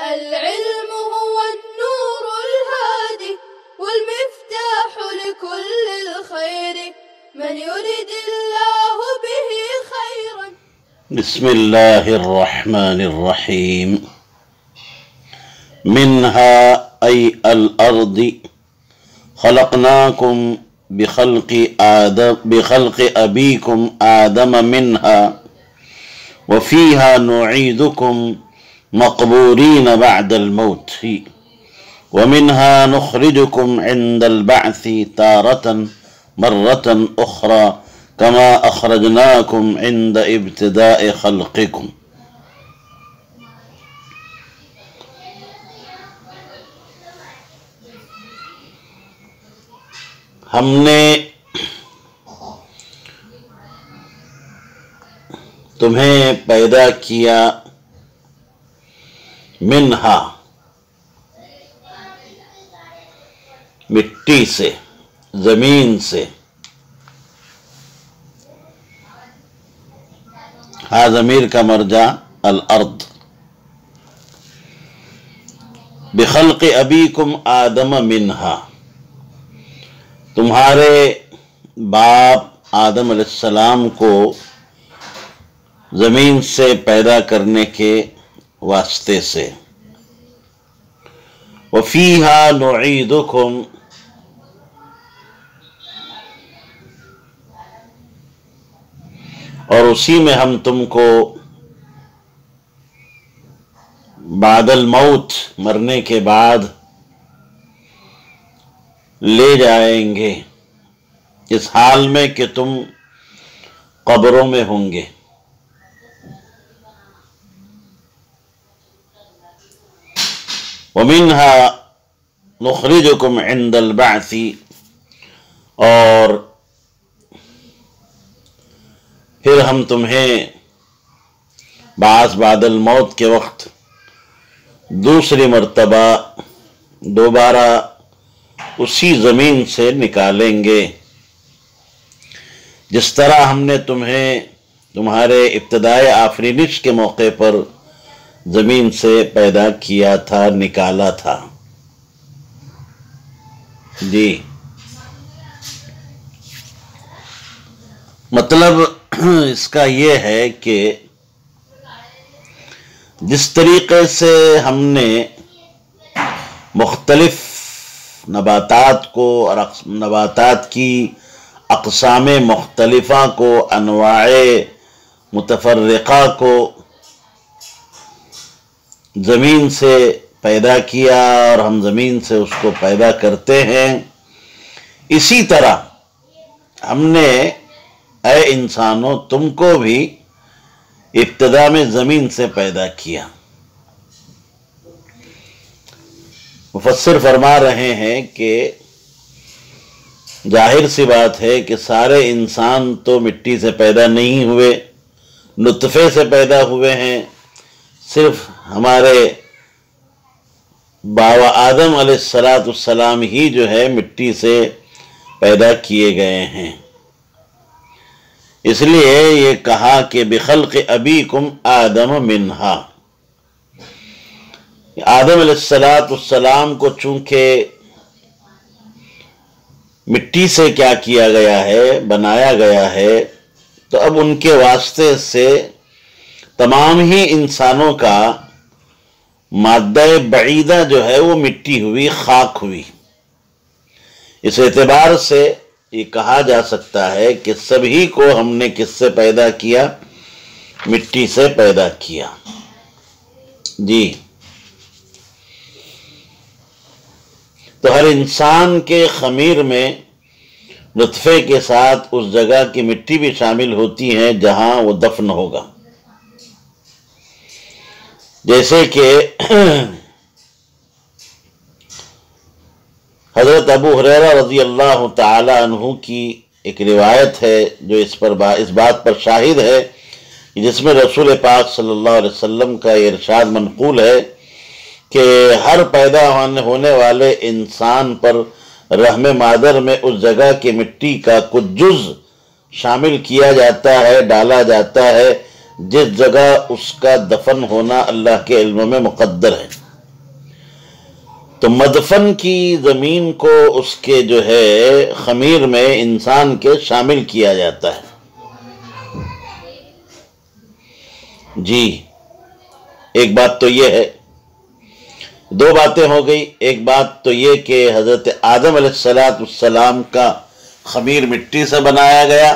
العلم هو النور الهادي والمفتاح لكل الخير من يرد الله به خيرا. بسم الله الرحمن الرحيم. منها أي الأرض خلقناكم بخلق أبيكم آدم منها وفيها نعيدكم مقبورين بعد الموت ومنها نخرجكم عند البعث تارة مرة أخرى كما أخرجناكم عند ابتداء خلقكم. ہم نے تمہیں پیدا کیا منہا مٹی سے، زمین سے. ہا ضمیر کا مرجع الارض. بخلق ابیکم آدم منہا، تمہارے باپ آدم علیہ السلام کو زمین سے پیدا کرنے کے واسطے سے. وَفِيهَا نُعِيدُكُمْ، اور اسی میں ہم تم کو بعد الموت، مرنے کے بعد لے جائیں گے، اس حال میں کہ تم قبروں میں ہوں گے. وَمِنْهَا نُخْرِجُكُمْ عِنْدَ الْبَعْثِ، اور پھر ہم تمہیں بعث بعد الموت کے وقت دوسری مرتبہ دوبارہ اسی زمین سے نکالیں گے، جس طرح ہم نے تمہیں تمہارے ابتدائے آفرینش کے موقع پر زمین سے پیدا کیا تھا، نکالا تھا. جی، مطلب اس کا یہ ہے کہ جس طریقے سے ہم نے مختلف نباتات کو اور نباتات کی اقسام مختلفہ کو، انواع متفرقہ کو زمین سے پیدا کیا اور ہم زمین سے اس کو پیدا کرتے ہیں، اسی طرح ہم نے اے انسانوں تم کو بھی ابتدا میں زمین سے پیدا کیا. مفسر فرما رہے ہیں کہ ظاہر سی بات ہے کہ سارے انسان تو مٹی سے پیدا نہیں ہوئے، نطفے سے پیدا ہوئے ہیں. صرف ہمارے باوا آدم علیہ السلام ہی جو ہے مٹی سے پیدا کیے گئے ہیں. اس لیے یہ کہا کہ بخلق ابیکم آدم منہا. آدم علیہ السلام کو چونکہ مٹی سے کیا کیا گیا ہے، بنایا گیا ہے، تو اب ان کے واسطے سے تمام ہی انسانوں کا مادہ بعیدہ جو ہے وہ مٹی ہوئی، خاک ہوئی. اس اعتبار سے یہ کہا جا سکتا ہے کہ سبھی کو ہم نے کس سے پیدا کیا؟ مٹی سے پیدا کیا. جی، تو ہر انسان کے خمیر میں نطفے کے ساتھ اس جگہ کی مٹی بھی شامل ہوتی ہے جہاں وہ دفن ہوگا. جیسے کہ حضرت ابو ہریرہ رضی اللہ تعالی عنہ کی ایک روایت ہے جو اس بات پر شاہد ہے، جس میں رسول پاک صلی اللہ علیہ وسلم کا یہ ارشاد منقول ہے کہ ہر پیدا ہونے والے انسان پر رحم مادر میں اس جگہ کی مٹی کا کچھ جز شامل کیا جاتا ہے، ڈالا جاتا ہے جس جگہ اس کا دفن ہونا اللہ کے علم میں مقدر ہے. تو مدفن کی زمین کو اس کے جو ہے خمیر میں انسان کے شامل کیا جاتا ہے۔ جی ایک بات تو یہ ہے، دو باتیں ہو گئی۔ ایک بات تو یہ کہ حضرت آدم علیہ السلام کا خمیر مٹی سے بنایا گیا،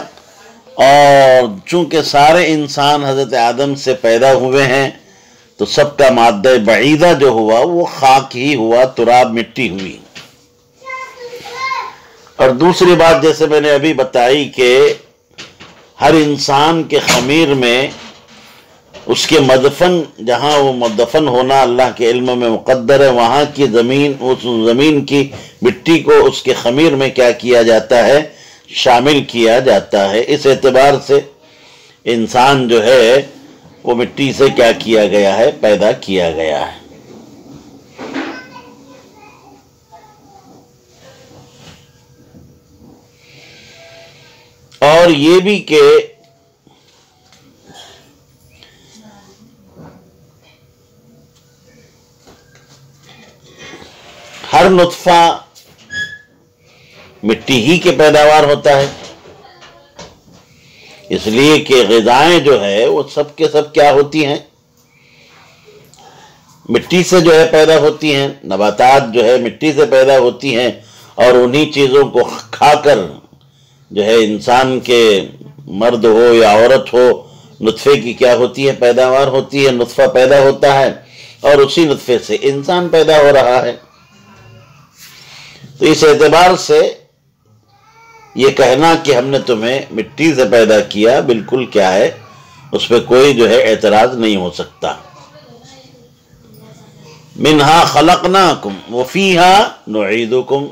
اور چونکہ سارے انسان حضرت آدم سے پیدا ہوئے ہیں تو سب کا مادہ بعیدہ جو ہوا وہ خاک ہی ہوا، تراب مٹی ہوئی۔ اور دوسری بات جیسے میں نے ابھی بتائی کہ ہر انسان کے خمیر میں اس کے مدفن، جہاں وہ مدفن ہونا اللہ کے علم میں مقدر ہے، وہاں کی زمین، اس زمین کی مٹی کو اس کے خمیر میں کیا کیا جاتا ہے، شامل کیا جاتا ہے۔ اس اعتبار سے انسان جو ہے وہ مٹی سے کیا کیا گیا ہے، پیدا کیا گیا ہے۔ اور یہ بھی کہ ہر نطفہ مٹی ہی کے پیداوار ہوتا ہے، اس لیے کہ غذائیں جو ہے وہ سب کے سب کیا ہوتی ہیں، مٹی سے جو ہے پیدا ہوتی ہیں۔ نباتات جو ہے مٹی سے پیدا ہوتی ہیں، اور انہی چیزوں کو کھا کر جو ہے انسان کے، مرد ہو یا عورت ہو، نطفے کی کیا ہوتی ہے، پیداوار ہوتی ہے، نطفہ پیدا ہوتا ہے، اور اسی نطفے سے انسان پیدا ہو رہا ہے۔ تو اس اعتبار سے یہ کہنا کہ ہم نے تمہیں مٹی سے پیدا کیا، بالکل کیا ہے، اس پہ کوئی جو ہے اعتراض نہیں ہو سکتا۔ منہا خلقناکم وفیہا نعیدکم،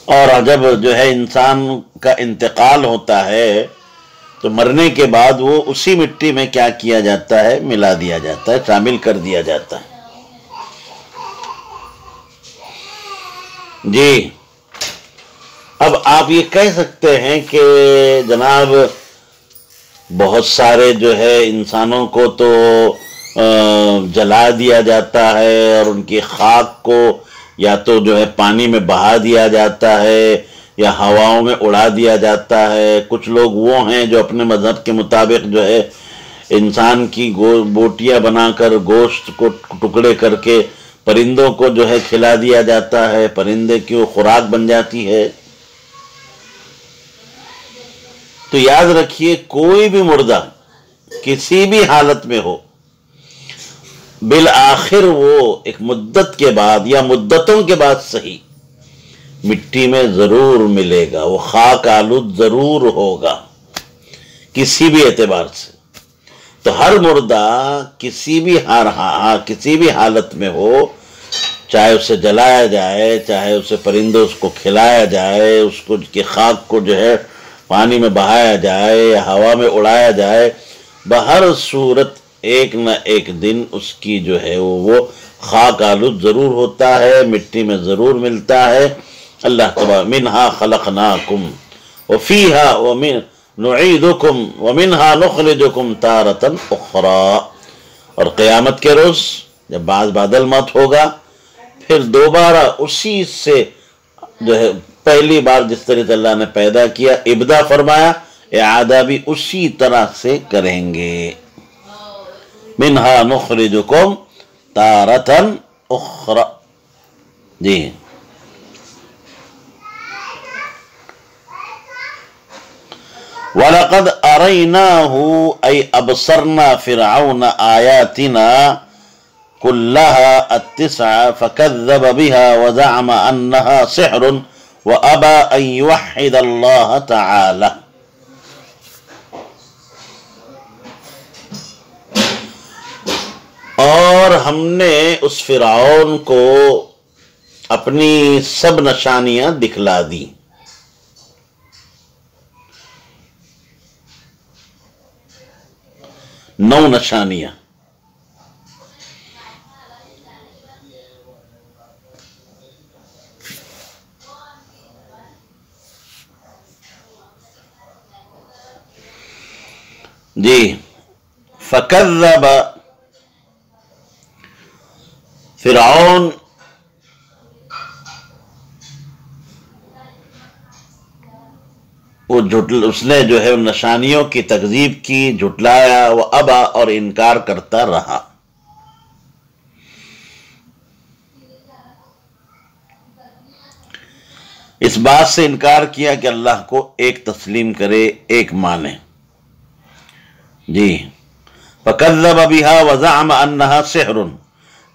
اور جب جو ہے انسان کا انتقال ہوتا ہے تو مرنے کے بعد وہ اسی مٹی میں کیا کیا جاتا ہے، ملا دیا جاتا ہے، شامل کر دیا جاتا ہے۔ جی اب آپ یہ کہہ سکتے ہیں کہ جناب بہت سارے جو ہے انسانوں کو تو جلا دیا جاتا ہے، اور ان کی خاک کو یا تو جو ہے پانی میں بہا دیا جاتا ہے یا ہواؤں میں اڑا دیا جاتا ہے۔ کچھ لوگ وہ ہیں جو اپنے مذہب کے مطابق جو ہے انسان کی بوٹیاں بنا کر، گوشت کو ٹکڑے کر کے پرندوں کو جو ہے کھلا دیا جاتا ہے، پرندے کی وہ خوراک بن جاتی ہے۔ تو یاد رکھیے کوئی بھی مردہ کسی بھی حالت میں ہو، بالآخر وہ ایک مدت کے بعد یا مدتوں کے بعد صحیح مٹی میں ضرور ملے گا، وہ خاک آلود ضرور ہوگا کسی بھی اعتبار سے۔ تو ہر مردہ کسی بھی حالت میں ہو، چاہے اسے جلایا جائے، چاہے اسے پرندوں کو کھلایا جائے، اس کو کی خاک کو جو ہے پانی میں بہایا جائے یا ہوا میں اڑایا جائے، بہر صورت ایک نہ ایک دن اس کی جو ہے وہ خاک آلود ضرور ہوتا ہے، مٹی میں ضرور ملتا ہے۔ اللہ تبارک منہا خلقناکم وفیہا نعیدکم ومنہا نخرجکم تارۃ اخری، اور قیامت کے روز جب بادل مت ہوگا، پھر دوبارہ اسی سے جو ہے پہلی بار جس طرح سے اللہ نے پیدا کیا، ابدا فرمایا، اعادہ بھی اسی طرح سے کریں گے۔ منہا نخرجکم تارۃ اخری، جی وَلَقَدْ أَرَيْنَاهُ أَيْ أَبْصَرْنَا فِرْعَوْنَ آيَاتِنَا كُلَّهَا التِّسْعَ فَكَذَّبَ بِهَا وَزَعَمَ أَنَّهَا سِحْرٌ وَأَبَى أَن يُوَحِّدَ اللَّهَ تَعَالَى۔ اور ہم نے اس فرعون کو اپنی سب نشانیاں دکھلا دی۔ نو نشانیاں، جی فکذب، فرعون اس نے جو ہے ان نشانیوں کی تکذیب کی، جھٹلایا، وہ ابا اور انکار کرتا رہا۔ اس بات سے انکار کیا کہ اللہ کو ایک تسلیم کرے، ایک مانے۔ جی، فَكَذَّبَ بِهَا وَزَعَمَ أَنَّهَا سِحْرٌ،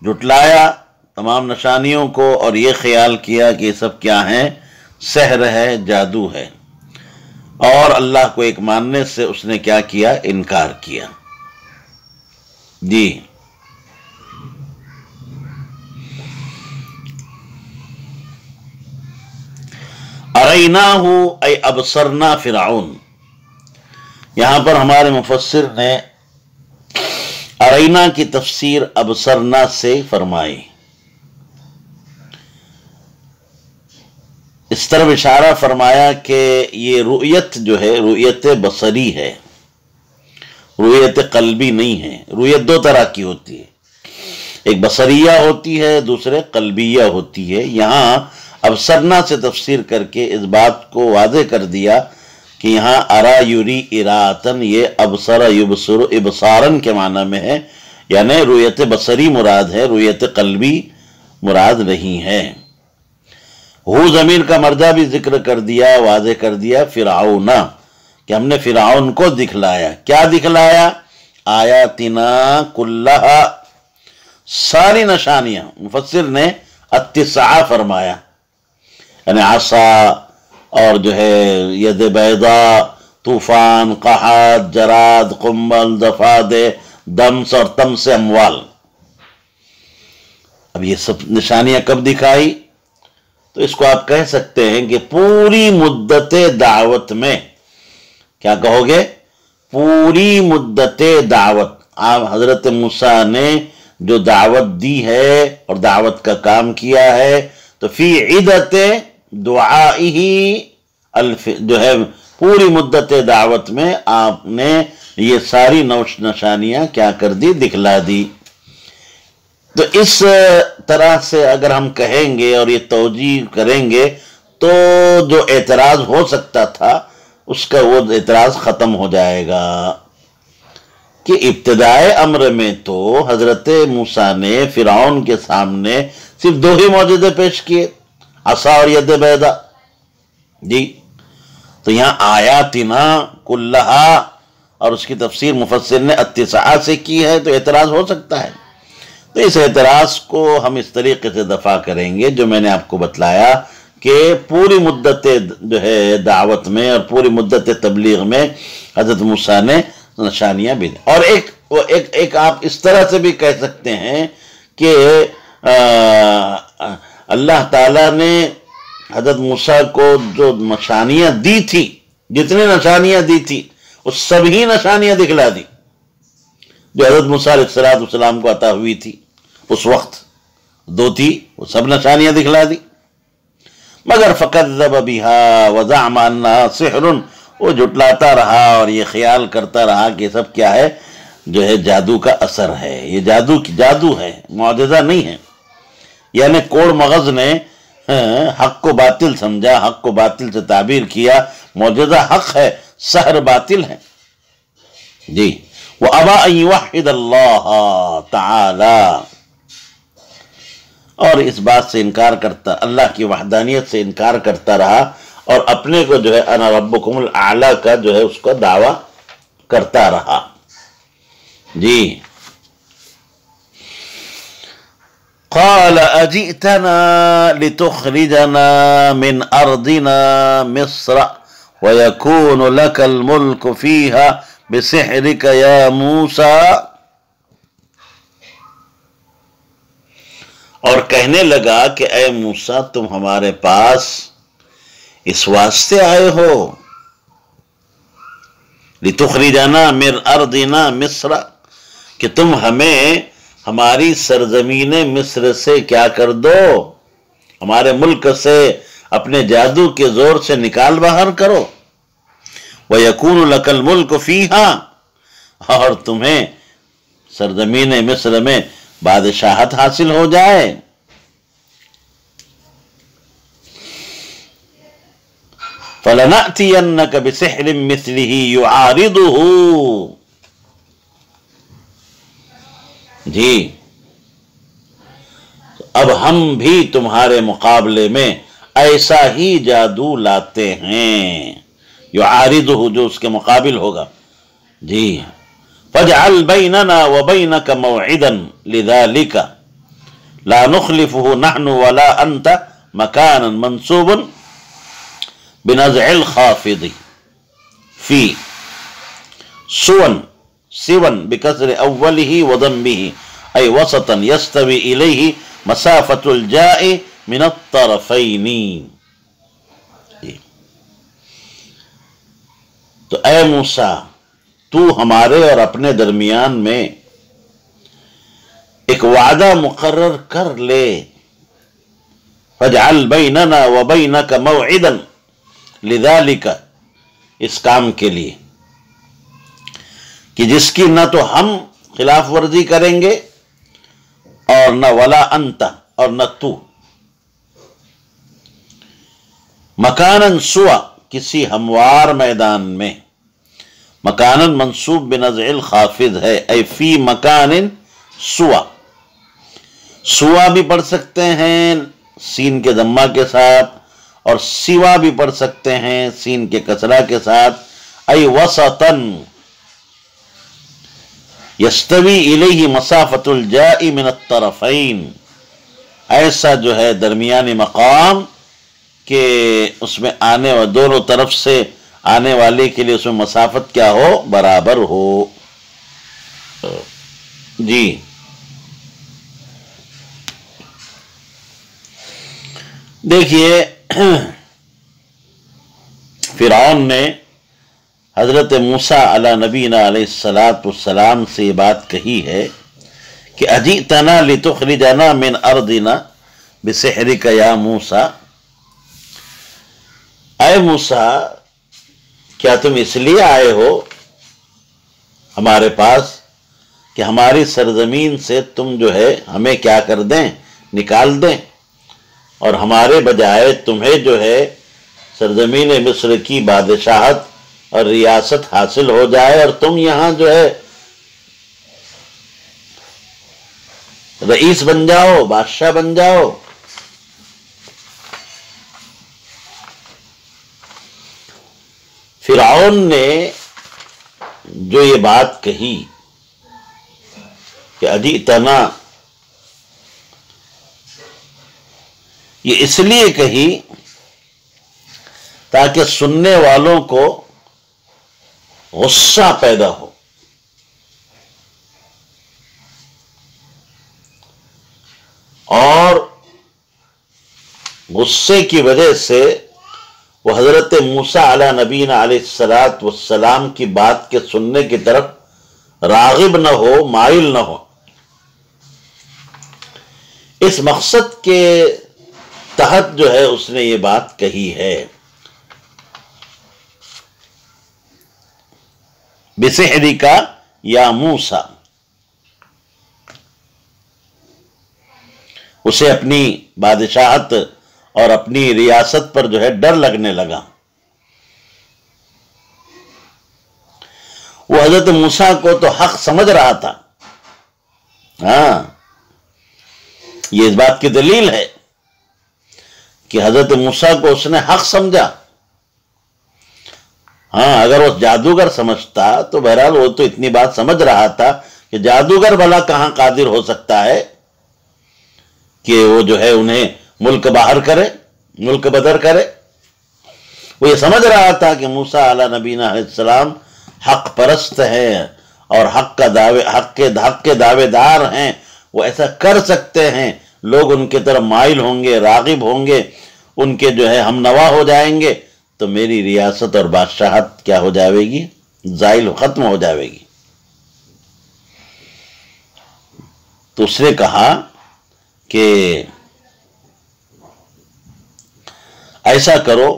جھٹلایا تمام نشانیوں کو اور یہ خیال کیا کہ یہ سب کیا ہیں؟ سحر ہے، جادو ہے، اور اللہ کو ایک ماننے سے اس نے کیا کیا؟ انکار کیا۔ جی، اریناہ ای ابصرنا فرعون، یہاں پر ہمارے مفسر نے ارینا کی تفسیر ابصرنا سے فرمائی۔ اس طرف اشارہ فرمایا کہ یہ رؤیت جو ہے رؤیت بصری ہے، رؤیت قلبی نہیں ہے۔ رؤیت دو طرح کی ہوتی ہے، ایک بصریہ ہوتی ہے، دوسرے قلبیہ ہوتی ہے۔ یہاں ابصرنا سے تفسیر کر کے اس بات کو واضح کر دیا کہ یہاں ارا یری اراتن، یہ ابصر یبصر ابصارن کے معنی میں ہے، یعنی رؤیت بصری مراد ہے، رؤیت قلبی مراد نہیں ہے۔ ہو ضمیر کا مرجع بھی ذکر کر دیا، واضح کر دیا، فرعون، کہ ہم نے فرعون کو دکھلایا۔ کیا دکھلایا؟ آیاتنا کلہا، ساری نشانیاں۔ مفسر نے التسعہ فرمایا، یعنی عصا اور جو ہے ید بیضاء، طوفان، قحط، جراد، قنبل، ضفادع، دمس اور تمس اموال۔ اب یہ سب نشانیاں کب دکھائی؟ تو اس کو آپ کہہ سکتے ہیں کہ پوری مدت دعوت میں، کیا کہو گے؟ پوری مدت دعوت، آپ حضرت موسیٰ نے جو دعوت دی ہے اور دعوت کا کام کیا ہے، تو فی عدت دعائہ جو ہے پوری مدت دعوت میں آپ نے یہ ساری نشانیاں کیا کر دی؟ دکھلا دی۔ تو اس طرح سے اگر ہم کہیں گے اور یہ توجیہ کریں گے تو جو اعتراض ہو سکتا تھا اس کا وہ اعتراض ختم ہو جائے گا کہ ابتدائے امر میں تو حضرت موسیٰ نے فرعون کے سامنے صرف دو ہی معجزے پیش کیے، عصا اور ید بیضاء۔ جی، تو یہاں آیاتنا کلہا اور اس کی تفسیر مفسر نے التسعہ سے کی ہے، تو اعتراض ہو سکتا ہے۔ تو اس اعتراض کو ہم اس طریقے سے دفع کریں گے جو میں نے آپ کو بتلایا کہ پوری مدت جو ہے دعوت میں اور پوری مدت تبلیغ میں حضرت موسیٰ نے نشانیاں بھی دی۔ اور ایک آپ اس طرح سے بھی کہہ سکتے ہیں کہ اللہ تعالیٰ نے حضرت موسیٰ کو جو نشانیاں دی تھی، جتنی نشانیاں دی تھی، اس سبھی نشانیاں دکھلا دی جو حضرت موسیٰ علیہ السلام کو عطا ہوئی تھی۔ اس وقت دو تھی، وہ سب نشانیاں دکھلا دی، مگر فَكَذَّبَ بِهَا وَزَعَمَ أَنَّهَا سِحْرٌ، وہ جھٹلاتا رہا اور یہ خیال کرتا رہا کہ سب کیا ہے؟ جو ہے جادو کا اثر ہے، یہ جادو ہے، معجزہ نہیں ہے۔ یعنی کوڑ مغز نے حق کو باطل سمجھا، حق کو باطل سے تعبیر کیا، معجزہ حق ہے، سحر باطل ہے۔ جی، وَأَبَى أَن يُوَحِّدَ اللَّهَ تَعَالَى، اور اس بات سے انکار کرتا، اللہ کی وحدانیت سے انکار کرتا رہا اور اپنے کو جو ہے انا ربکم الاعلی کا جو ہے اس کا دعویٰ کرتا رہا۔ جی، قال اجئتنا لتخرجنا من ارضنا مصر ويكون لك الملك فيها بسحرك يا موسى، اور کہنے لگا کہ اے موسیٰ تم ہمارے پاس اس واسطے آئے ہو، لتخرجنا من ارضنا مصر، کہ تم ہمیں ہماری سرزمین مصر سے کیا کر دو، ہمارے ملک سے اپنے جادو کے زور سے نکال باہر کرو، وَيَكُونُ لَكَ الْمُلْكُ فِيهَا، اور تمہیں سرزمین مصر میں بادشاہت حاصل ہو جائے۔ فَلَنَأْتِيَنَّكَ بِسِحْرٍ مِثْلِهِ يُعَارِضُهُ. جی اب ہم بھی تمہارے مقابلے میں ایسا ہی جادو لاتے ہیں. یعارضہ جو اس کے مقابل ہوگا. جی فاجعل بیننا وبینک موعدا لذالک لا نخلفه نحن ولا انت مکانا منصوب بنزع الخافض فی سون بکسر اوله وضمه ای وسطا یستوی الیہ مسافت الجاء من الطرفین. تو اے موسیٰ تو ہمارے اور اپنے درمیان میں ایک وعدہ مقرر کر لے. فَاجْعَلْ بَيْنَنَا وَبَيْنَكَ مَوْعِدًا لِذَلِكَ اس کام کے لیے کہ جس کی نہ تو ہم خلاف ورزی کریں گے اور نہ ولا انت اور نہ تو. مکاناً سوا کسی ہموار میدان میں. مکاناً منصوب بنزع الخافض ہے اے فی مکان سوا. سوا بھی پڑھ سکتے ہیں سین کے ضمہ کے ساتھ اور سوا بھی پڑھ سکتے ہیں سین کے کسرہ کے ساتھ. اے وسطاً یستوی الیہ مسافت الجاء من الطرفین. ایسا جو ہے درمیانی مقام کہ اس میں آنے و دونوں طرف سے آنے والے کے لیے اس میں مسافت کیا ہو برابر ہو. جی دیکھیے فرعون نے حضرت موسیٰ علی نبینا علیہ السلام سے یہ بات کہی ہے کہ اجئتنا لتخرجنا من ارضنا بسحرک یا موسیٰ. اے موسیٰ کیا تم اس لیے آئے ہو ہمارے پاس کہ ہماری سرزمین سے تم جو ہے ہمیں کیا کر دیں نکال دیں اور ہمارے بجائے تمہیں جو ہے سرزمین مصر کی بادشاہت اور ریاست حاصل ہو جائے اور تم یہاں جو ہے رئیس بن جاؤ بادشاہ بن جاؤ. فرعون نے جو یہ بات کہی کہ اجئتنا یہ اس لیے کہی تاکہ سننے والوں کو غصہ پیدا ہو. اور غصے کی وجہ سے وہ حضرت موسیٰ علی نبینا علیہ السلام کی بات کے سننے کی طرف راغب نہ ہو مائل نہ ہو. اس مقصد کے تحت جو ہے اس نے یہ بات کہی ہے. بسحرک یا موسیٰ اسے اپنی بادشاہت اور اپنی ریاست پر جو ہے ڈر لگنے لگا. وہ حضرت موسیٰ کو تو حق سمجھ رہا تھا. ہاں یہ اس بات کی دلیل ہے کہ حضرت موسیٰ کو اس نے حق سمجھا. ہاں اگر وہ جادوگر سمجھتا تو بہرحال وہ تو اتنی بات سمجھ رہا تھا کہ جادوگر بھلا کہاں قادر ہو سکتا ہے کہ وہ جو ہے انہیں ملک باہر کرے ملک بدر کرے. وہ یہ سمجھ رہا تھا کہ موسیٰ علی نبینا علیہ السلام حق پرست ہیں اور حق کے دعوے دار ہیں. وہ ایسا کر سکتے ہیں لوگ ان کے طرف مائل ہوں گے راغب ہوں گے ان کے جو ہے ہم نوا ہو جائیں گے تو میری ریاست اور بادشاہت کیا ہو جائے گی زائل ختم ہو جائے گی. تو اس نے کہا کہ ایسا کرو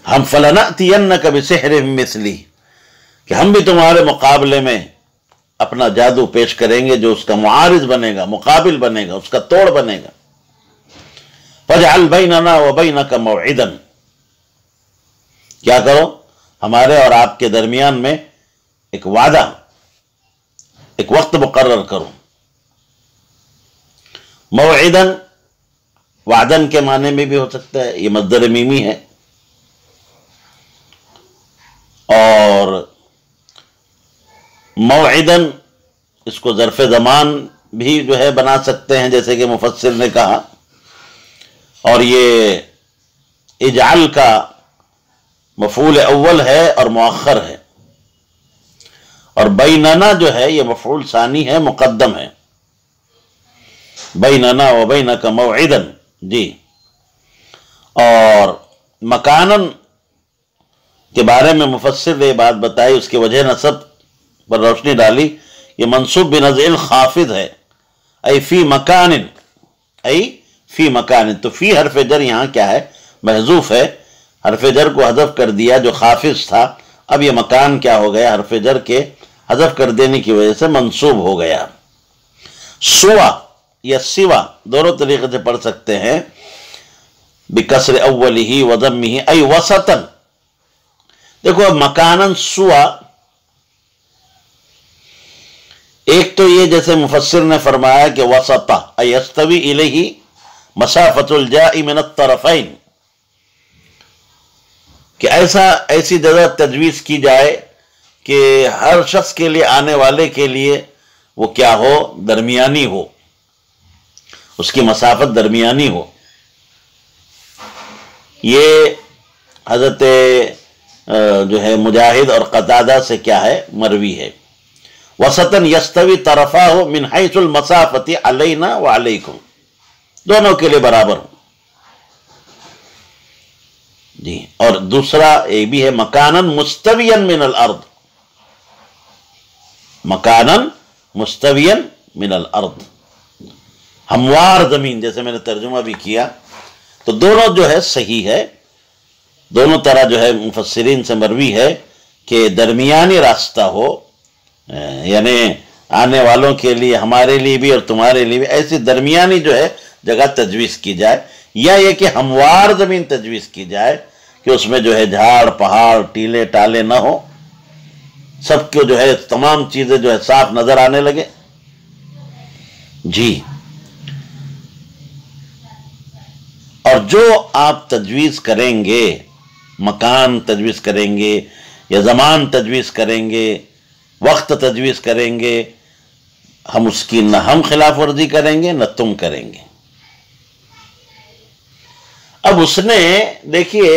ہم فَلَنَأْتِيَنَّكَ بِسِحْرٍ مِثْلِهِ کہ ہم بھی تمہارے مقابلے میں اپنا جادو پیش کریں گے جو اس کا معارض بنے گا مقابل بنے گا اس کا توڑ بنے گا. فَاجْعَلْ بَيْنَنَا وَبَيْنَكَ مَوْعِدًا کیا کرو؟ ہمارے اور آپ کے درمیان میں ایک وعدہ، ایک وقت مقرر کرو۔ موعدن، وعدن کے معنی میں بھی ہو سکتا ہے، یہ مصدر میمی ہے، اور موعدن اس کو ظرف زمان بھی جو ہے بنا سکتے ہیں، جیسے کہ مفسر نے کہا، اور یہ اجعل کا مفعول اول ہے اور مؤخر ہے، اور بیننا جو ہے یہ مفعول ثانی ہے، مقدم ہے، بیننا و بینک موعدن۔ جی، اور مکانن کے بارے میں مفسر نے بات بتائی، اس کی وجہ نصب پر روشنی ڈالی، یہ منصوب بنزع الخافض ہے، ای فی مکان، ای فی مکان، تو فی حرف جر یہاں کیا ہے؟ محذوف ہے، حرف جر کو حذف کر دیا جو خافض تھا، اب یہ مکان کیا ہو گیا؟ حرف جر کے حذف کر دینے کی وجہ سے منصوب ہو گیا۔ سوا یا سوا دونوں طریقے سے پڑھ سکتے ہیں، بکسر اولہ و ضمہ، ای وسطن۔ دیکھو اب مکانن سوا، ایک تو یہ جیسے مفسر نے فرمایا کہ وسطہ ای یستوی الیہ مسافت الجاء من الطرفین، کہ ایسی جگہ تجویز کی جائے کہ ہر شخص کے لیے، آنے والے کے لیے وہ کیا ہو؟ درمیانی ہو، اس کی مسافت درمیانی ہو۔ یہ حضرت جو ہے مجاہد اور قتادہ سے کیا ہے؟ مروی ہے۔ وسطن یستوی طرفاہ من حیث المسافت علینا وعلیکم، دونوں کے لیے برابر ہو۔ جی، اور دوسرا یہ بھی ہے مکانن مستویا من الارض، مکانن مستویا من الارض، ہموار زمین، جیسے میں نے ترجمہ بھی کیا، تو دونوں جو ہے صحیح ہے، دونوں طرح جو ہے مفسرین سے مروی ہے کہ درمیانی راستہ ہو، یعنی آنے والوں کے لیے، ہمارے لیے بھی اور تمہارے لیے بھی ایسی درمیانی جو ہے جگہ تجویز کی جائے، یا یہ کہ ہموار زمین تجویز کی جائے کہ اس میں جو ہے جھاڑ پہاڑ ٹیلے ٹالے نہ ہو، سب کو جو ہے تمام چیزیں جو ہے صاف نظر آنے لگے۔ جی، اور جو آپ تجویز کریں گے، مکان تجویز کریں گے یا زمان تجویز کریں گے، وقت تجویز کریں گے، ہم اس کی نہ ہم خلاف ورزی کریں گے نہ تم کریں گے۔ اب اس نے دیکھیے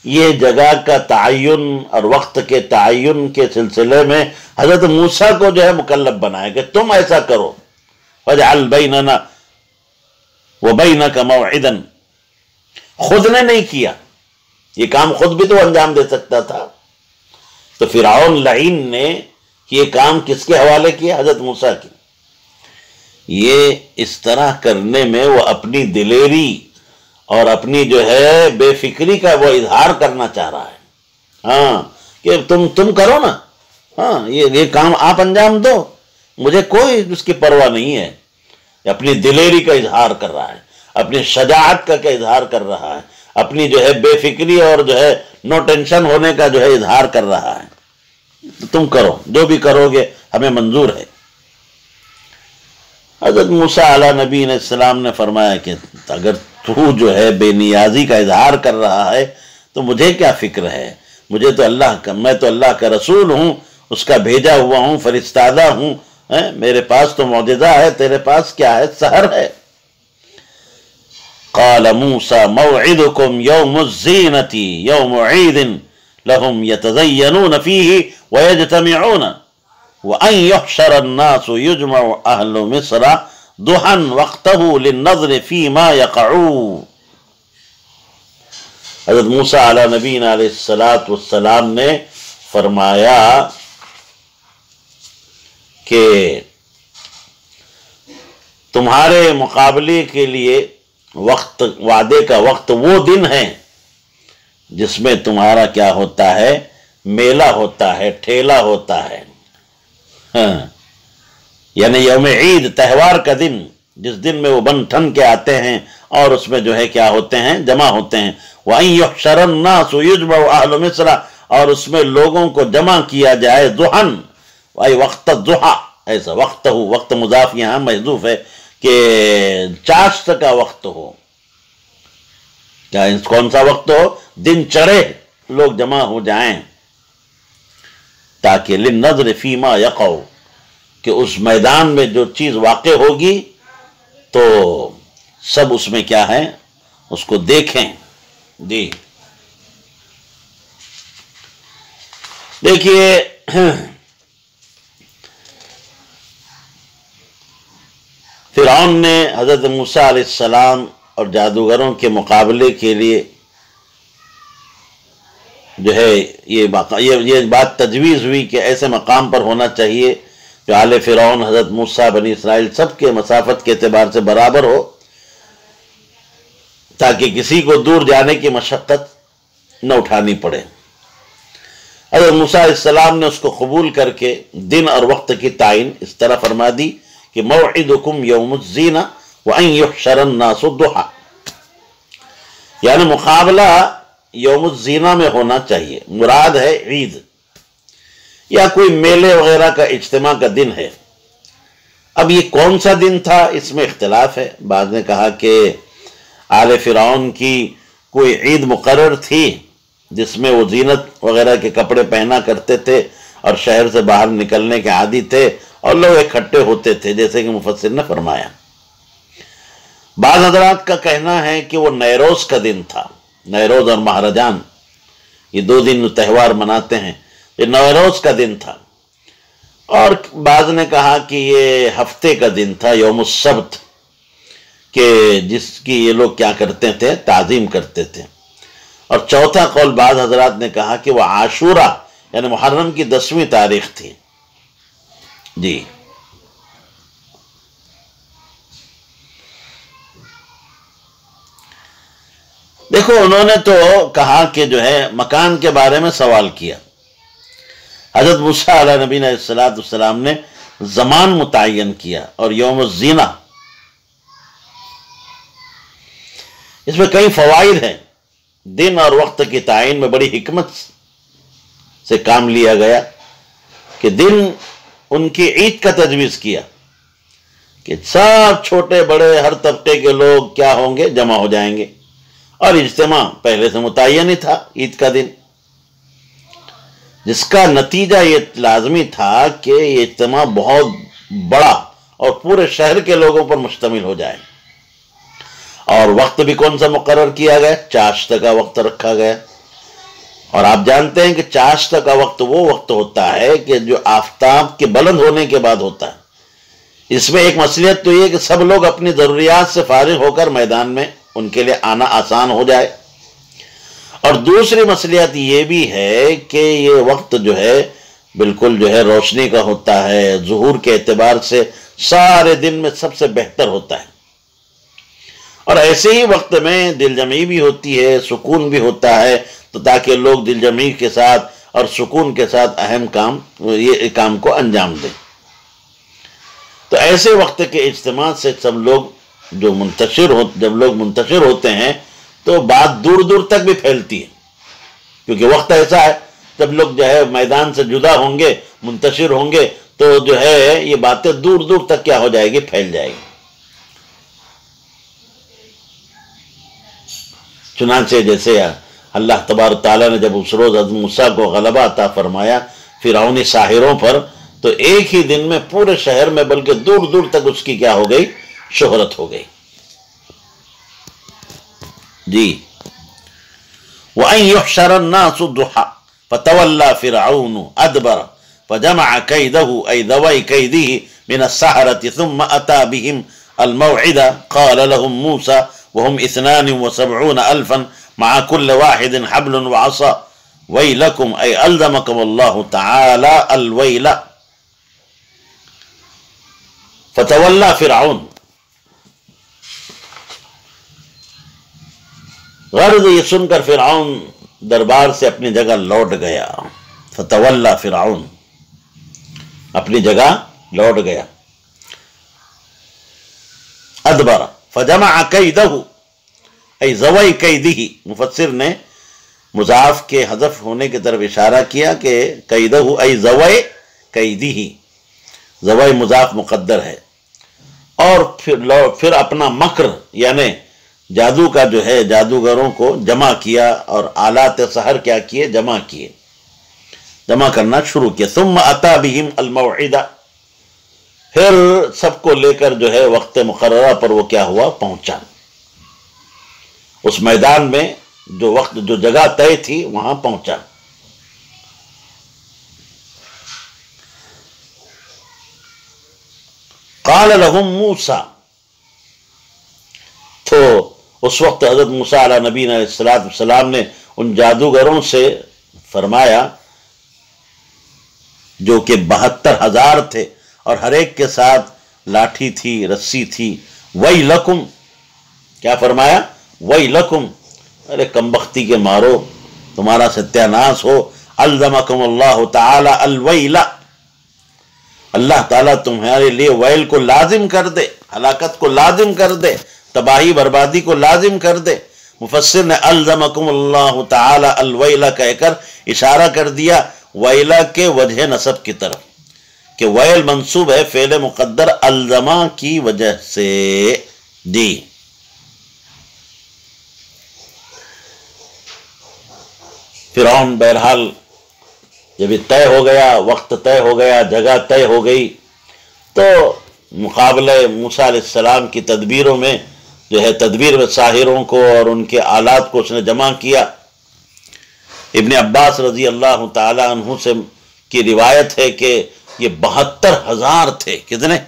یہ جگہ کا تعین اور وقت کے تعین کے سلسلے میں حضرت موسیٰ کو جو ہے مکلف بنایا کہ تم ایسا کرو، وَجْعَلْ بَيْنَنَا وَبَيْنَكَ مَوْعِدًا، خود نے نہیں کیا، یہ کام خود بھی تو انجام دے سکتا تھا، تو فرعون لعین نے یہ کام کس کے حوالے کیا؟ حضرت موسیٰ کی۔ یہ اس طرح کرنے میں وہ اپنی دلیری اور اپنی جو ہے بے فکری کا وہ اظہار کرنا چاہ رہا ہے، ہاں کہ تم کرو نا، ہاں یہ کام آپ انجام دو، مجھے کوئی اس کی پرواہ نہیں ہے۔ اپنی دلیری کا اظہار کر رہا ہے، اپنی شجاعت کا اظہار کر رہا ہے، اپنی جو ہے بے فکری اور جو ہے نو ٹینشن ہونے کا جو ہے اظہار کر رہا ہے۔ تو تم کرو، جو بھی کرو گے ہمیں منظور ہے۔ حضرت موسیٰ علیہ نبی علیہ السلام نے فرمایا کہ اگر تو جو ہے بے نیازی کا اظہار کر رہا ہے تو مجھے کیا فکر ہے، مجھے تو میں تو اللہ کا رسول ہوں، اس کا بھیجا ہوا ہوں، فرستادہ ہوں، میرے پاس تو معجزہ ہے، تیرے پاس کیا ہے؟ سحر ہے۔ قال موسیٰ موعدکم یوم الزینۃ یوم عید لهم یتزینون فیہ ویجتمعون وَأَن يُحْشَرَ النَّاسُ يُجْمَعُ أَهْلُ مِصْرَ ضُحًى وَقْتَهُ لِلنَّظْرِ فِي مَا يَقَعُونَ۔ حضرت موسیٰ علیہ نبینا علیہ السلام نے فرمایا کہ تمہارے مقابلے کے لیے وعدے کا وقت وہ دن ہے جس میں تمہارا کیا ہوتا ہے؟ میلہ ہوتا ہے، ٹھیلا ہوتا ہے، یعنی یوم عید، تہوار کا دن، جس دن میں وہ بن ٹھن کے آتے ہیں اور اس میں جو ہے کیا ہوتے ہیں؟ جمع ہوتے ہیں۔ وَأَن يُحْشَرَ النَّاسُ يُجْمَعُ أَهْلُ مِصْرَ، اور اس میں لوگوں کو جمع کیا جائے، ضحن اے وقت الضحیٰ، ایسا وقت ہو، وقت مضاف یہاں محذوف ہے کہ چاشت کا وقت ہو، کیا کون سا وقت ہو؟ دن چڑھے لوگ جمع ہو جائیں، تاکہ للنظر فیما یقع، کہ اس میدان میں جو چیز واقع ہوگی تو سب اس میں کیا ہے اس کو دیکھیں۔ جی دیکھیے، فرعون نے حضرت موسیٰ علیہ السلام اور جادوگروں کے مقابلے کے لیے جو ہے یہ بات تجویز ہوئی کہ ایسے مقام پر ہونا چاہیے جو آل فرعون، حضرت موسیٰ، بنی اسرائیل سب کے مسافت کے اعتبار سے برابر ہو، تاکہ کسی کو دور جانے کی مشقت نہ اٹھانی پڑے۔ حضرت موسیٰ علیہ السلام نے اس کو قبول کر کے دن اور وقت کی تعین اس طرح فرما دی کہ موعدکم یوم الزینہ وان یحشر الناس ضحیٰ، یعنی مقابلہ یوم الزینہ میں ہونا چاہیے، مراد ہے عید یا کوئی میلے وغیرہ کا اجتماع کا دن ہے۔ اب یہ کون سا دن تھا اس میں اختلاف ہے، بعض نے کہا کہ آل فرعون کی کوئی عید مقرر تھی جس میں وہ زینت وغیرہ کے کپڑے پہنا کرتے تھے اور شہر سے باہر نکلنے کے عادی تھے اور لوگ اکٹھے ہوتے تھے، جیسے کہ مفسر نے فرمایا۔ بعض حضرات کا کہنا ہے کہ وہ نیروز کا دن تھا، نیروز اور مہرجان یہ دو دن تہوار مناتے ہیں، یہ نیروز کا دن تھا، اور بعض نے کہا کہ یہ ہفتے کا دن تھا، یوم السبت، کہ جس کی یہ لوگ کیا کرتے تھے، تعظیم کرتے تھے۔ اور چوتھا قول بعض حضرات نے کہا کہ وہ عاشورہ یعنی محرم کی 10ویں تاریخ تھی۔ جی دیکھو، انہوں نے تو کہا کہ جو ہے مکان کے بارے میں سوال کیا۔ حضرت موسیٰ علیہ نبینا علیہ السلام نے زمان متعین کیا اور یوم الزینہ، اس میں کئی فوائد ہیں۔ دن اور وقت کی تعین میں بڑی حکمت سے کام لیا گیا کہ دن ان کی عید کا تجویز کیا کہ سب چھوٹے بڑے ہر طبقے کے لوگ کیا ہوں گے، جمع ہو جائیں گے، اور اجتماع پہلے سے متعین ہی تھا عید کا دن، جس کا نتیجہ یہ لازمی تھا کہ یہ اجتماع بہت بڑا اور پورے شہر کے لوگوں پر مشتمل ہو جائے۔ اور وقت بھی کون سا مقرر کیا گیا؟ چاشت کا وقت رکھا گیا، اور آپ جانتے ہیں کہ چاشت کا وقت وہ وقت ہوتا ہے کہ جو آفتاب کے بلند ہونے کے بعد ہوتا ہے۔ اس میں ایک مصلحت تو یہ کہ سب لوگ اپنی ضروریات سے فارغ ہو کر میدان میں ان کے لیے آنا آسان ہو جائے، اور دوسری مصلحت یہ بھی ہے کہ یہ وقت جو ہے بالکل جو ہے روشنی کا ہوتا ہے، ظہور کے اعتبار سے سارے دن میں سب سے بہتر ہوتا ہے، اور ایسے ہی وقت میں دل جمعی بھی ہوتی ہے، سکون بھی ہوتا ہے، تو تاکہ لوگ دل جمعی کے ساتھ اور سکون کے ساتھ اہم کام کو انجام دیں۔ تو ایسے وقت کے اجتماع سے سب لوگ جب لوگ منتشر ہوتے ہیں تو بات دور دور تک بھی پھیلتی ہے، کیونکہ وقت ایسا ہے جب لوگ جو ہے میدان سے جدا ہوں گے، منتشر ہوں گے، تو جو ہے یہ باتیں دور دور تک کیا ہو جائے گی، پھیل جائے گی۔ چنانچہ جیسے اللہ تبارک تعالیٰ نے جب اس روز حضرت موسیٰ کو غلبہ عطا فرمایا فرعونی ساحروں پر، تو ایک ہی دن میں پورے شہر میں بلکہ دور دور تک اس کی کیا ہو گئی، شہرت ہو گئی۔ جی وَأَن يُحْشَرَ النَّاسُ ضُحًى فَتَوَلَّى فِرْعَوْنُ أَدْبَرَ فَجَمَعَ كَيْدَهُ أَيْ ذَوَيْ كَيْدِهِ مِنَ السَّحَرَةِ ثُمَّ أَتَى بِهِمْ الْمَوْعِدَ قَالَ لَهُمْ مُوسَى وَهُمْ 72,000 مع كل واحد حبل وعصا ويلكم أي ألزمكم الله تعالى الويل فتولى فرعون۔ غرض یہ سن کر فرعون دربار سے اپنی جگہ لوٹ گیا، فتولى فرعون اپنی جگہ لوٹ گیا، ادبر فجمع کیدہ ای زوی قیدی، مفسر نے مضاف کے حذف ہونے کی طرف اشارہ کیا کہ قیدہ ای زوی قیدی، زوی مضاف مقدر ہے، اور پھر اپنا مکر یعنی جادو کا جو ہے جادوگروں کو جمع کیا اور آلات سحر کیا کیے، جمع کرنا شروع کیا۔ ثم اتا بہم الموعدہ، پھر سب کو لے کر جو ہے وقت مقررہ پر وہ کیا ہوا، پہنچا۔ اس میدان میں جو جگہ طے تھی وہاں پہنچا۔ قال لهم موسیٰ، تو اس وقت حضرت موسیٰ علیہ نبینا علیہ السلام نے ان جادوگروں سے فرمایا جو کہ 72,000 تھے اور ہر ایک کے ساتھ لاٹھی تھی، رسی تھی، وَيْلَكُمْ، کیا فرمایا؟ وَيْلَكُمْ، ارے کمبختی کے مارو، تمہارا ستیہ ناس ہو، الزمکم اللہ تعالی الویل، اللہ تعالیٰ تمہارے لیے ویل کو لازم کر دے، ہلاکت کو لازم کر دے، تباہی بربادی کو لازم کر دے۔ مفسر نے الزمکم اللہ تعالی الویل کہہ کر اشارہ کر دیا ویلہ کے وجہ نصب کی طرف، کہ ویل منصوب ہے فعل مقدر الزما کی وجہ سے۔ جی فرعون بہرحال جب طے ہو گیا، وقت طے ہو گیا، جگہ طے ہو گئی، تو مقابلہ موسیٰ علیہ السلام کی تدبیروں میں جو ہے تدبیر میں ساحروں کو اور ان کے آلات کو اس نے جمع کیا۔ ابن عباس رضی اللہ تعالی عنہ سے کی روایت ہے کہ یہ 72,000 تھے۔ کتنے؟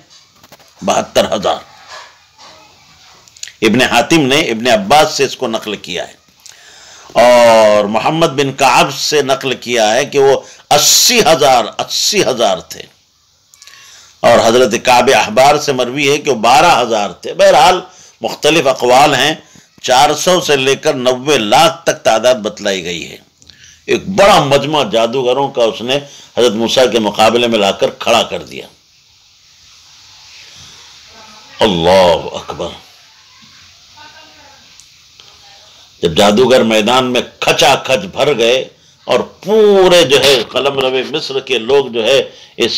72,000۔ ابن حاتم نے ابن عباس سے اس کو نقل کیا ہے، اور محمد بن کعب سے نقل کیا ہے کہ وہ 80,000 تھے، اور حضرت کعب احبار سے مروی ہے کہ وہ 12,000 تھے۔ بہرحال مختلف اقوال ہیں، 400 سے لے کر 90 لاکھ تک تعداد بتلائی گئی ہے۔ ایک بڑا مجمع جادوگروں کا اس نے حضرت موسیٰ کے مقابلے میں لا کر کھڑا کر دیا۔ اللہ اکبر! جب جادوگر میدان میں کھچا کھچ بھر گئے اور پورے جو ہے قلم رو مصر کے لوگ جو ہے اس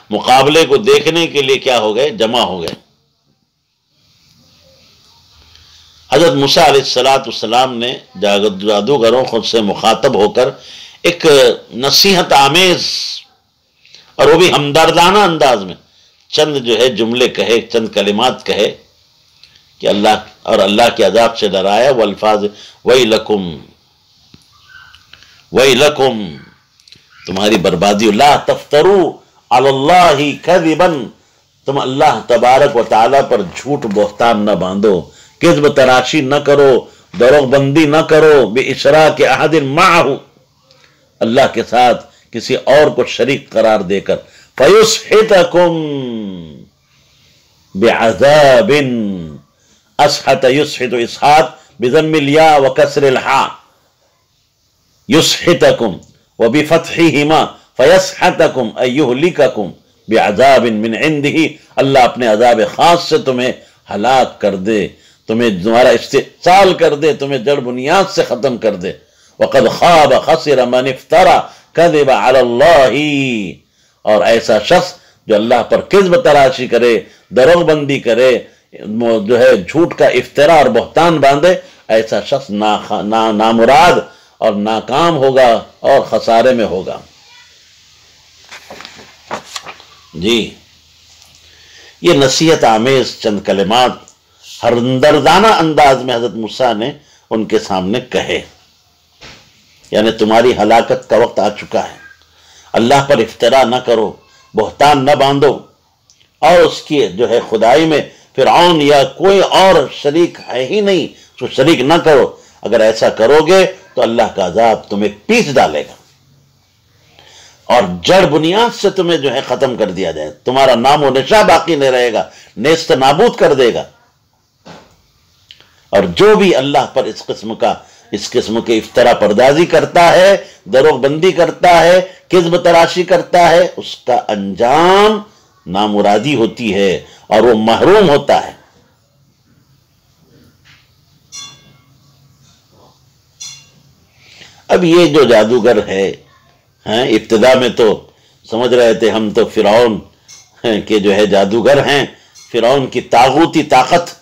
مقابلے کو دیکھنے کے لیے کیا ہو گئے، جمع ہو گئے۔ حضرت موسیٰ علیہ السلام نے جادوگروں خود سے مخاطب ہو کر ایک نصیحت آمیز اور وہ بھی ہمدردانہ انداز میں چند جو ہے جملے کہے، چند کلمات کہے کہ اللہ کے عذاب سے ڈرایا، وہ الفاظ وَيْلَكُمْ وَيْلَكُمْ، تمہاری بربادی، لا تفتروا علی اللہ کذبا، تم اللہ تبارک و تعالیٰ پر جھوٹ بہتان نہ باندھو، کذب تراشی نہ کرو، دروغ بندی نہ کرو، بِإِشْرَاكِ أَحَدٍ مَعَهُ، اللہ کے ساتھ کسی اور کو شریک قرار دے کر، فَيُسْحِتَكُمْ بِعَذَابٍ، اسحت یسحت اسحات بضم الیا وکسر الحاء، یسحتکم وبفتحہما فیسحتکم ای یہلککم بعذاب من عنده، اللہ اپنے عذاب خاص سے تمہیں ہلاک کر دے، تمہیں تمہارا استحصال کر دے، تمہیں جڑ بنیاد سے ختم کر دے۔ وقد خاب خسر من افترى کذب علی اللہ، اور ایسا شخص جو اللہ پر کذب تراشی کرے، دروغ بندی کرے، جو ہے جھوٹ کا افترا اور بہتان باندھے، ایسا شخص نامراد اور ناکام ہوگا اور خسارے میں ہوگا۔ جی یہ نصیحت آمیز چند کلمات ہمدردانہ انداز میں حضرت موسیٰ نے ان کے سامنے کہے، یعنی تمہاری ہلاکت کا وقت آ چکا ہے، اللہ پر افترا نہ کرو، بہتان نہ باندھو، اور اس کی جو ہے خدائی میں فرعون یا کوئی اور شریک ہے ہی نہیں، تو شریک نہ کرو، اگر ایسا کرو گے تو اللہ کا عذاب تمہیں پیس ڈالے گا اور جڑ بنیاد سے تمہیں جو ہے ختم کر دیا جائے، تمہارا نام و نشاں باقی نہیں رہے گا، نیست نابود کر دے گا۔ اور جو بھی اللہ پر اس قسم کے افترا پردازی کرتا ہے، دروغ بندی کرتا ہے، کذب تراشی کرتا ہے، اس کا انجام نامرادی ہوتی ہے اور وہ محروم ہوتا ہے۔ اب یہ جو جادوگر ہے، ابتدا میں تو سمجھ رہے تھے ہم تو فرعون کے جو ہے جادوگر ہیں، فرعون کی طاغوتی طاقت،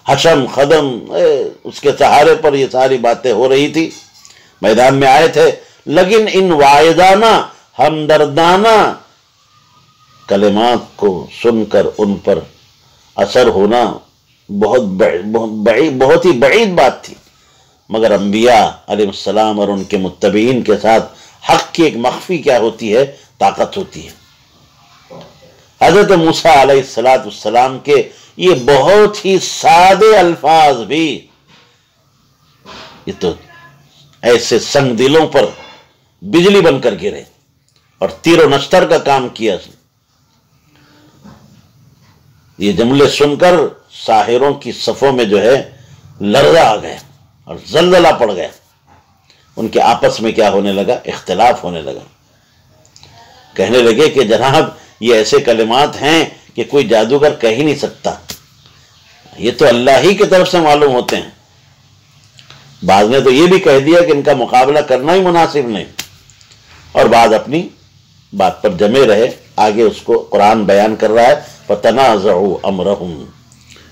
حشم خدم، اس کے سہارے پر یہ ساری باتیں ہو رہی تھی، میدان میں آئے تھے، لیکن ان واعظانہ ہمدردانہ کلمات کو سن کر ان پر اثر ہونا بہت ہی بعید بات تھی، مگر انبیاء علیہ السلام اور ان کے متبعین کے ساتھ حق کی ایک مخفی کیا ہوتی ہے، طاقت ہوتی ہے۔ حضرت موسیٰ علیہ السلام کے یہ بہت ہی سادے الفاظ بھی یہ تو ایسے سنگ دلوں پر بجلی بن کر گرے اور تیر و نشتر کا کام کیا۔ یہ جملے سن کر ساحروں کی صفوں میں جو ہے لرزہ آ گیا اور زلزلہ پڑ گیا، ان کے آپس میں کیا ہونے لگا، اختلاف ہونے لگا، کہنے لگے کہ جناب یہ ایسے کلمات ہیں کہ کوئی جادوگر کہہ ہی نہیں سکتا، یہ تو اللہ ہی کی طرف سے معلوم ہوتے ہیں۔ بعض نے تو یہ بھی کہہ دیا کہ ان کا مقابلہ کرنا ہی مناسب نہیں، اور بعض اپنی بات پر جمے رہے۔ آگے اس کو قرآن بیان کر رہا ہے، فَتَنَازَعُوا أَمْرَهُمْ،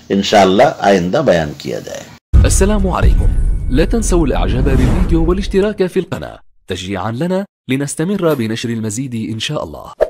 انشاءاللہ آئندہ بیان کیا جائے۔ السلام عليكم، لا تنسوا الاعجاب بالفيديو والاشتراك في القناة تشجيعا لنا لنستمر بنشر المزيد إن شاء الله.